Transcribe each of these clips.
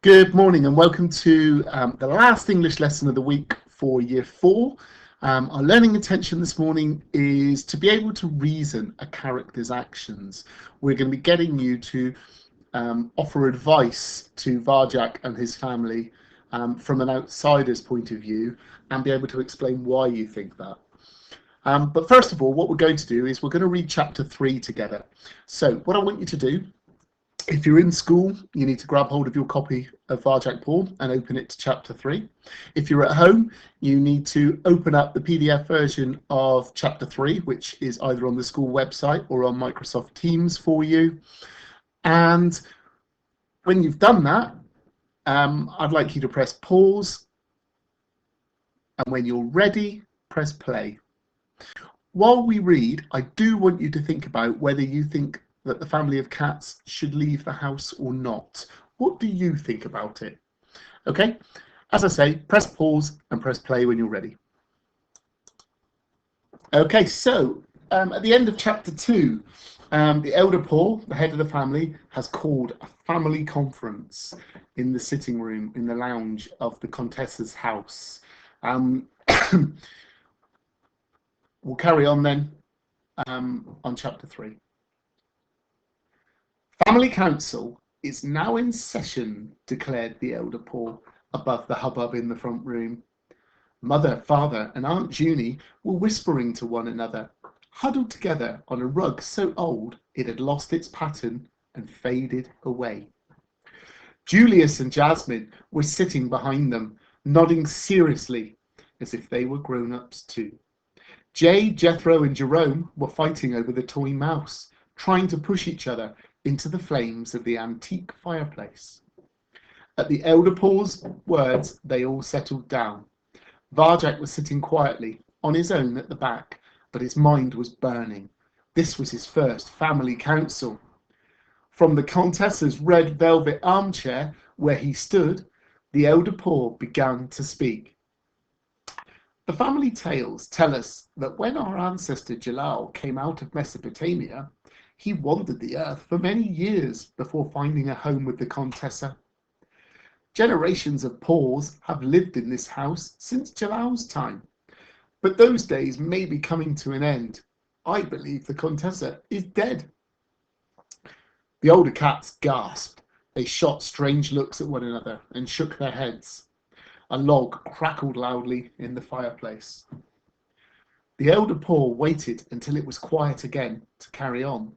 Good morning and welcome to the last English lesson of the week for Year 4. Our learning intention this morning is to be able to reason a character's actions. We're going to be getting you to offer advice to Vajak and his family from an outsider's point of view and be able to explain why you think that. But first of all, what we're going to do is we're going to read chapter 3 together. So what I want you to do, if you're in school, you need to grab hold of your copy of Vajak Paul and open it to chapter 3. If you're at home, you need to open up the PDF version of chapter 3, which is either on the school website or on Microsoft Teams for you. And when you've done that, I'd like you to press pause. And when you're ready, press play. While we read, I do want you to think about whether you think that the family of cats should leave the house or not. What do you think about it? Okay, as I say, press pause and press play when you're ready. Okay, so at the end of chapter 2, the elder Paul, the head of the family, has called a family conference in the sitting room, in the lounge of the Contessa's house. We'll carry on then on chapter 3. Family Council is now in session, declared the elder Paul above the hubbub in the front room. Mother, father, and Aunt Junie were whispering to one another, huddled together on a rug so old it had lost its pattern and faded away. Julius and Jasmine were sitting behind them, nodding seriously as if they were grown-ups too. Jay, Jethro, and Jerome were fighting over the toy mouse, trying to push each other into the flames of the antique fireplace. At the elder Paul's words, they all settled down. Vajak was sitting quietly on his own at the back, but his mind was burning. This was his first family council. From the Contessa's red velvet armchair, where he stood, the elder Paul began to speak. The family tales tell us that when our ancestor Jalal came out of Mesopotamia, he wandered the earth for many years before finding a home with the Contessa. Generations of Pauls have lived in this house since Jalal's time, but those days may be coming to an end. I believe the Contessa is dead. The older cats gasped. They shot strange looks at one another and shook their heads. A log crackled loudly in the fireplace. The elder Paul waited until it was quiet again to carry on.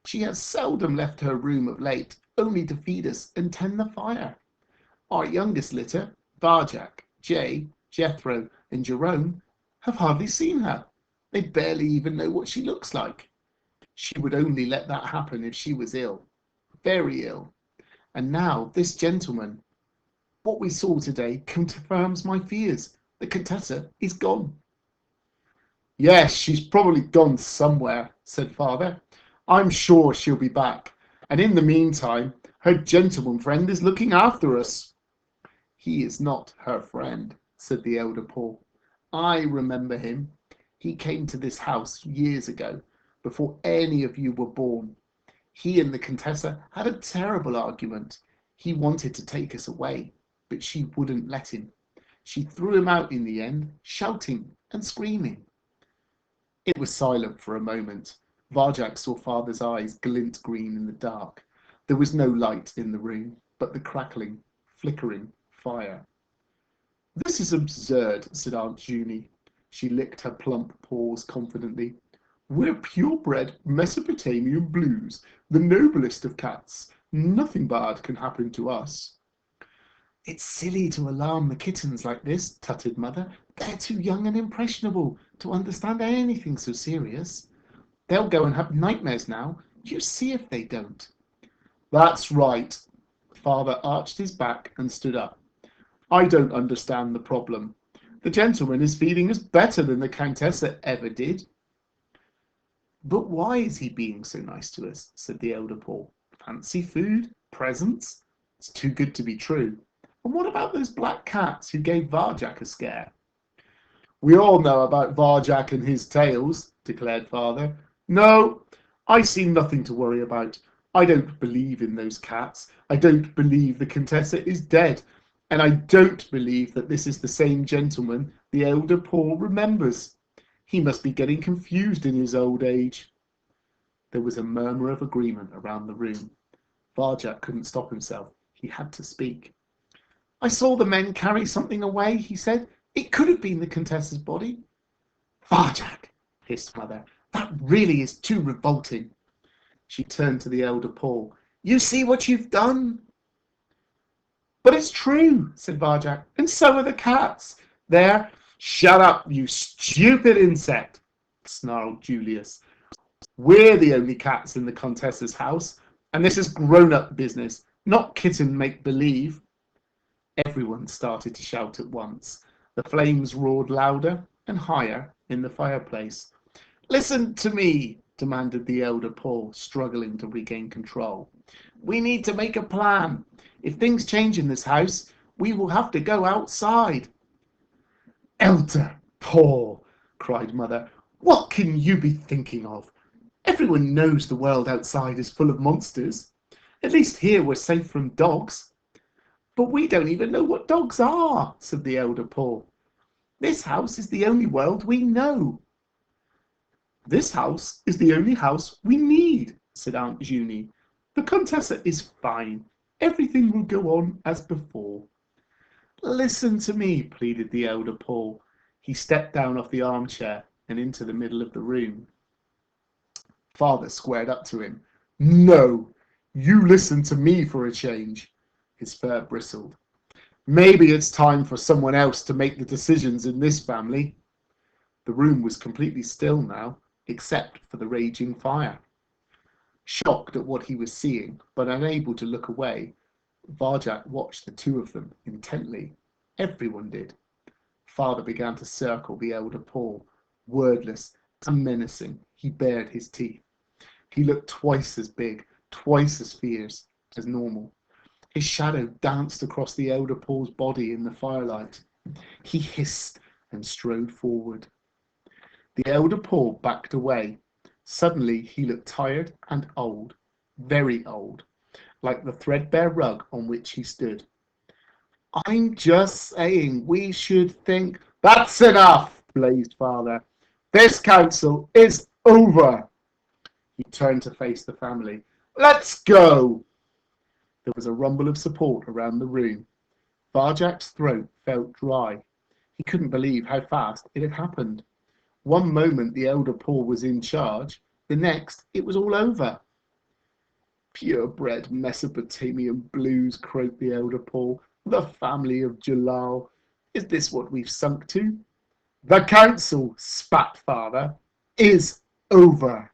She has seldom left her room of late, only to feed us and tend the fire. Our youngest litter, Vajak, Jay, Jethro, and Jerome, have hardly seen her. They barely even know what she looks like. She would only let that happen if she was ill, very ill. And now this gentleman, what we saw today confirms my fears. The Contessa is gone. Yes, she's probably gone somewhere, said Father. I'm sure she'll be back, and in the meantime, her gentleman friend is looking after us. He is not her friend, said the elder Paul. I remember him. He came to this house years ago, before any of you were born. He and the Contessa had a terrible argument. He wanted to take us away, but she wouldn't let him. She threw him out in the end, shouting and screaming. It was silent for a moment. Vajak saw Father's eyes glint green in the dark. There was no light in the room, but the crackling, flickering fire. This is absurd, said Aunt Junie. She licked her plump paws confidently. We're purebred Mesopotamian blues, the noblest of cats. Nothing bad can happen to us. It's silly to alarm the kittens like this, tutted Mother. They're too young and impressionable to understand anything so serious. They'll go and have nightmares now. You see if they don't. That's right. Father arched his back and stood up. I don't understand the problem. The gentleman is feeding us better than the Contessa ever did. But why is he being so nice to us? Said the elder Paul. Fancy food? Presents? It's too good to be true. And what about those black cats who gave Vajak a scare? We all know about Vajak and his tales, declared Father. No, I see nothing to worry about. I don't believe in those cats. I don't believe the Contessa is dead. And I don't believe that this is the same gentleman the elder Paul remembers. He must be getting confused in his old age." There was a murmur of agreement around the room. Varjak couldn't stop himself. He had to speak. "I saw the men carry something away," he said. "It could have been the Contessa's body." "Varjak," hissed Mother, "that really is too revolting." She turned to the elder Paul. "You see what you've done?" "But it's true," said Varjak, "and so are the cats. There." "Shut up, you stupid insect," snarled Julius. "We're the only cats in the Contessa's house, and this is grown-up business, not kitten make-believe." Everyone started to shout at once. The flames roared louder and higher in the fireplace. "Listen to me," demanded the elder Paul, struggling to regain control. "We need to make a plan. If things change in this house, we will have to go outside." "Elder Paul," cried Mother, "what can you be thinking of? Everyone knows the world outside is full of monsters. At least here we're safe from dogs." "But we don't even know what dogs are," said the elder Paul. "This house is the only world we know." "This house is the only house we need," said Aunt Junie. "The Contessa is fine. Everything will go on as before." "Listen to me," pleaded the elder Paul. He stepped down off the armchair and into the middle of the room. Father squared up to him. "No, you listen to me for a change." His fur bristled. "Maybe it's time for someone else to make the decisions in this family." The room was completely still now, except for the raging fire. Shocked at what he was seeing, but unable to look away, Varjak watched the two of them intently. Everyone did. Father began to circle the elder Paul. Wordless and menacing, he bared his teeth. He looked twice as big, twice as fierce as normal. His shadow danced across the elder Paul's body in the firelight. He hissed and strode forward. The elder Paul backed away. Suddenly he looked tired and old, very old, like the threadbare rug on which he stood. "I'm just saying we should think—" "That's enough," blazed Father. "This council is over." He turned to face the family. "Let's go." There was a rumble of support around the room. Varjak's throat felt dry. He couldn't believe how fast it had happened. One moment the elder Paul was in charge, the next it was all over. "Purebred Mesopotamian blues," croaked the elder Paul. "The family of Jalal. Is this what we've sunk to?" "The council," spat Father, "is over."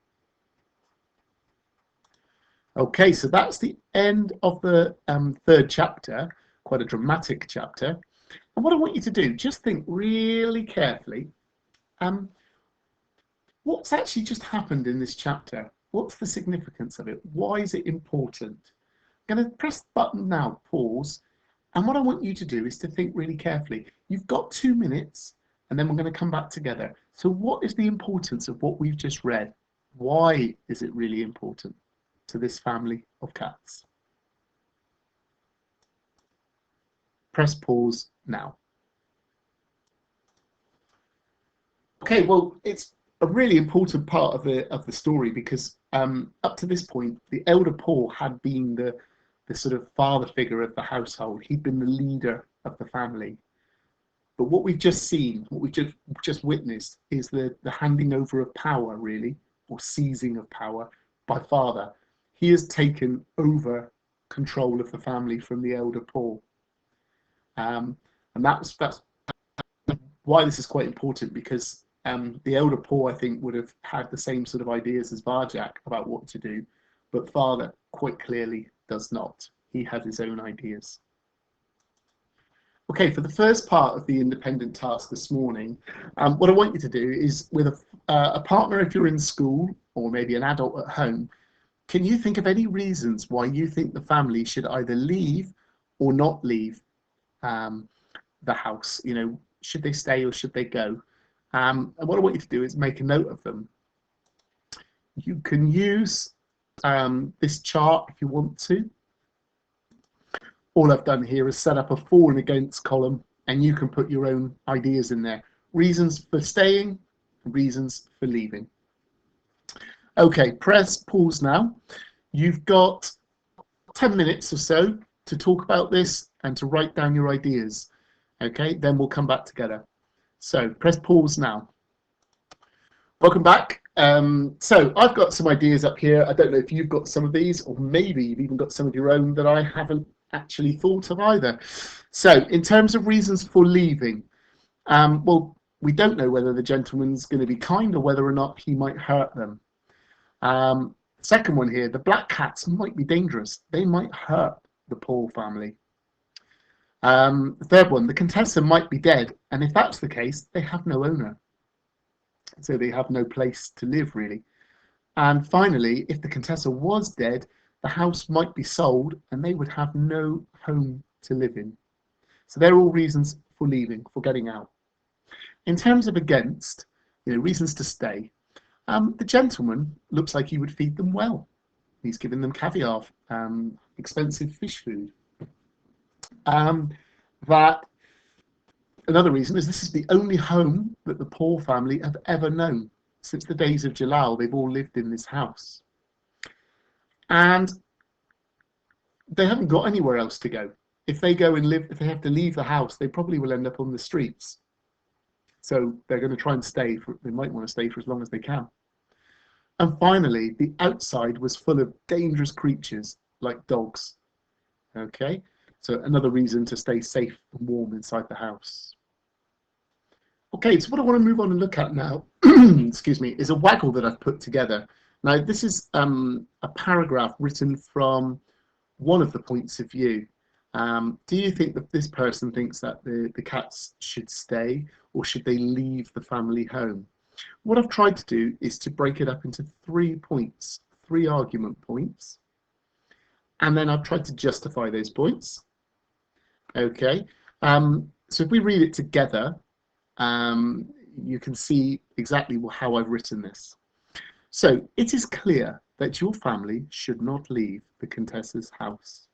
Okay, so that's the end of the third chapter, quite a dramatic chapter. And what I want you to do, just think really carefully, what's actually just happened in this chapter? What's the significance of it? Why is it important? I'm going to press the button now, pause, and what I want you to do is to think really carefully. You've got 2 minutes, and then we're going to come back together. So what is the importance of what we've just read? Why is it really important to this family of cats? Press pause now. Okay, well, it's a really important part of the story because up to this point, the elder Paul had been the sort of father figure of the household. He'd been the leader of the family. But what we've just seen, what we've just witnessed, is the handing over of power, really, or seizing of power by Father. He has taken over control of the family from the elder Paul, and that's why this is quite important, because the elder Paul, I think, would have had the same sort of ideas as Varjak about what to do, but Father quite clearly does not. He has his own ideas. Okay, for the first part of the independent task this morning, what I want you to do is, with a partner if you're in school, or maybe an adult at home, can you think of any reasons why you think the family should either leave or not leave the house? You know, should they stay or should they go? And what I want you to do is make a note of them. You can use this chart if you want to. All I've done here is set up a for and against column, and you can put your own ideas in there. Reasons for staying, reasons for leaving. Okay, press pause now. You've got 10 minutes or so to talk about this and to write down your ideas. Okay, then we'll come back together. So press pause now. Welcome back. So I've got some ideas up here. I don't know if you've got some of these, or maybe you've even got some of your own that I haven't actually thought of either. So in terms of reasons for leaving, well, we don't know whether the gentleman's going to be kind or whether or not he might hurt them. Second one here, the black cats might be dangerous. They might hurt the Paul family. The third one, the Contessa might be dead, and if that's the case, they have no owner. So they have no place to live, really. And finally, if the Contessa was dead, the house might be sold and they would have no home to live in. So they're all reasons for leaving, for getting out. In terms of against, reasons to stay, the gentleman looks like he would feed them well. He's given them caviar, expensive fish food. Another reason is this is the only home that the Paul family have ever known. Since the days of Jalal, they've all lived in this house. And they haven't got anywhere else to go. If they go and live, if they have to leave the house, they probably will end up on the streets. So they're going to try and stay, they might want to stay for as long as they can. And finally, the outside was full of dangerous creatures like dogs. Okay, so another reason to stay safe and warm inside the house. Okay, so what I want to move on and look at now, excuse me, is a waggle that I've put together. Now, this is a paragraph written from one of the points of view. Do you think that this person thinks that the cats should stay, or should they leave the family home? What I've tried to do is to break it up into 3 points, 3 argument points, and then I've tried to justify those points. Okay, so if we read it together, you can see exactly how I've written this. So it is clear that your family should not leave the Contessa's house.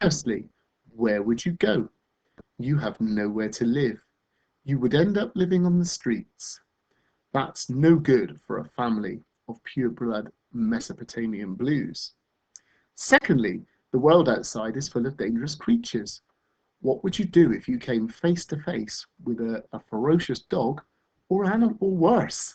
Firstly, where would you go? You have nowhere to live. You would end up living on the streets. That's no good for a family of pure-blood Mesopotamian blues. Secondly, the world outside is full of dangerous creatures. What would you do if you came face to face with a ferocious dog or animal, or worse?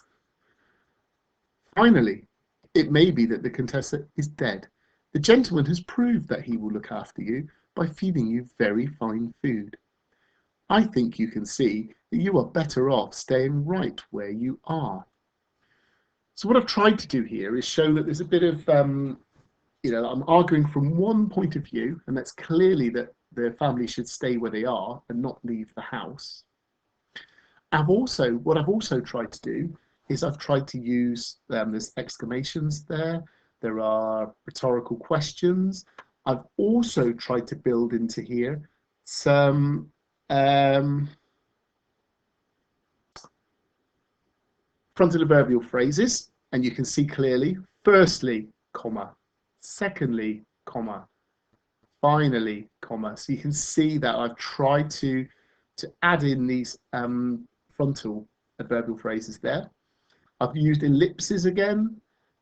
Finally, it may be that the Contessa is dead. The gentleman has proved that he will look after you by feeding you very fine food. I think you can see that you are better off staying right where you are. So what I've tried to do here is show that there's a bit of, I'm arguing from one point of view, and that's clearly that the family should stay where they are and not leave the house. What I've also tried to do is I've tried to use, there's exclamations there, there are rhetorical questions. I've also tried to build into here some frontal adverbial phrases, and you can see clearly, firstly, comma, secondly, comma, finally, comma. So you can see that I've tried to add in these frontal adverbial phrases there. I've used ellipses again,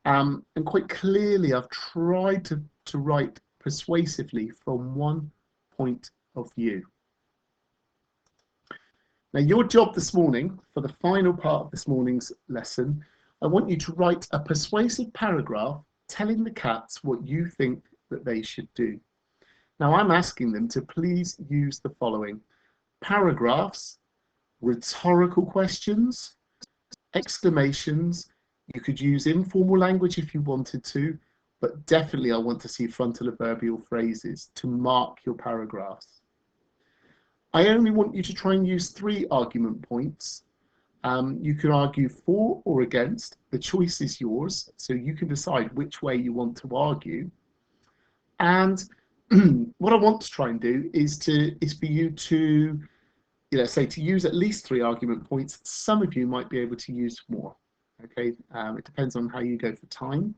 and quite clearly I've tried to write persuasively from one point of view. Now, your job this morning, for the final part of this morning's lesson, I want you to write a persuasive paragraph telling the cats what you think that they should do. Now, I'm asking them to please use the following: paragraphs, rhetorical questions, exclamations. You could use informal language if you wanted to, but definitely I want to see frontal adverbial phrases to mark your paragraphs. I only want you to try and use 3 argument points. You can argue for or against. The choice is yours, so you can decide which way you want to argue. And what I want to try and do is for you to, say to use at least 3 argument points. Some of you might be able to use more. Okay, it depends on how you go for time.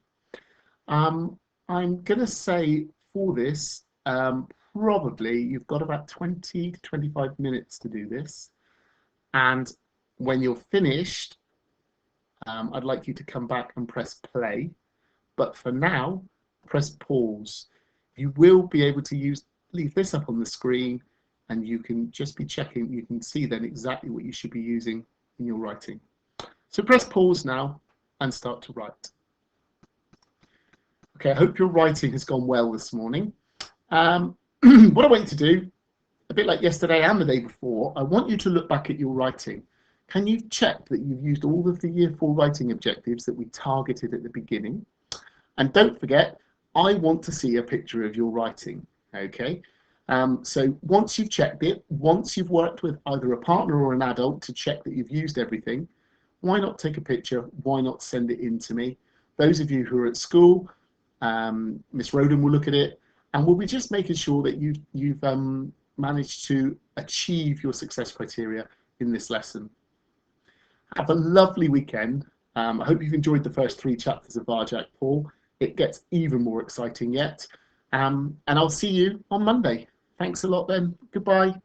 I'm going to say for this, probably you've got about 20 to 25 minutes to do this. And when you're finished, I'd like you to come back and press play. But for now, press pause. You will be able to leave this up on the screen, and you can just be checking. You can see then exactly what you should be using in your writing. So press pause now and start to write. Okay, I hope your writing has gone well this morning. What I want you to do, a bit like yesterday and the day before, I want you to look back at your writing. Can you check that you've used all of the Year 4 writing objectives that we targeted at the beginning? And don't forget, I want to see a picture of your writing, okay? So once you've checked it, once you've worked with either a partner or an adult to check that you've used everything, why not take a picture? Why not send it in to me? Those of you who are at school, Miss Roden will look at it, and we'll be just making sure that you've managed to achieve your success criteria in this lesson. Have a lovely weekend. I hope you've enjoyed the first 3 chapters of Varjak, Paul. It gets even more exciting yet. And I'll see you on Monday. Thanks a lot then. Goodbye.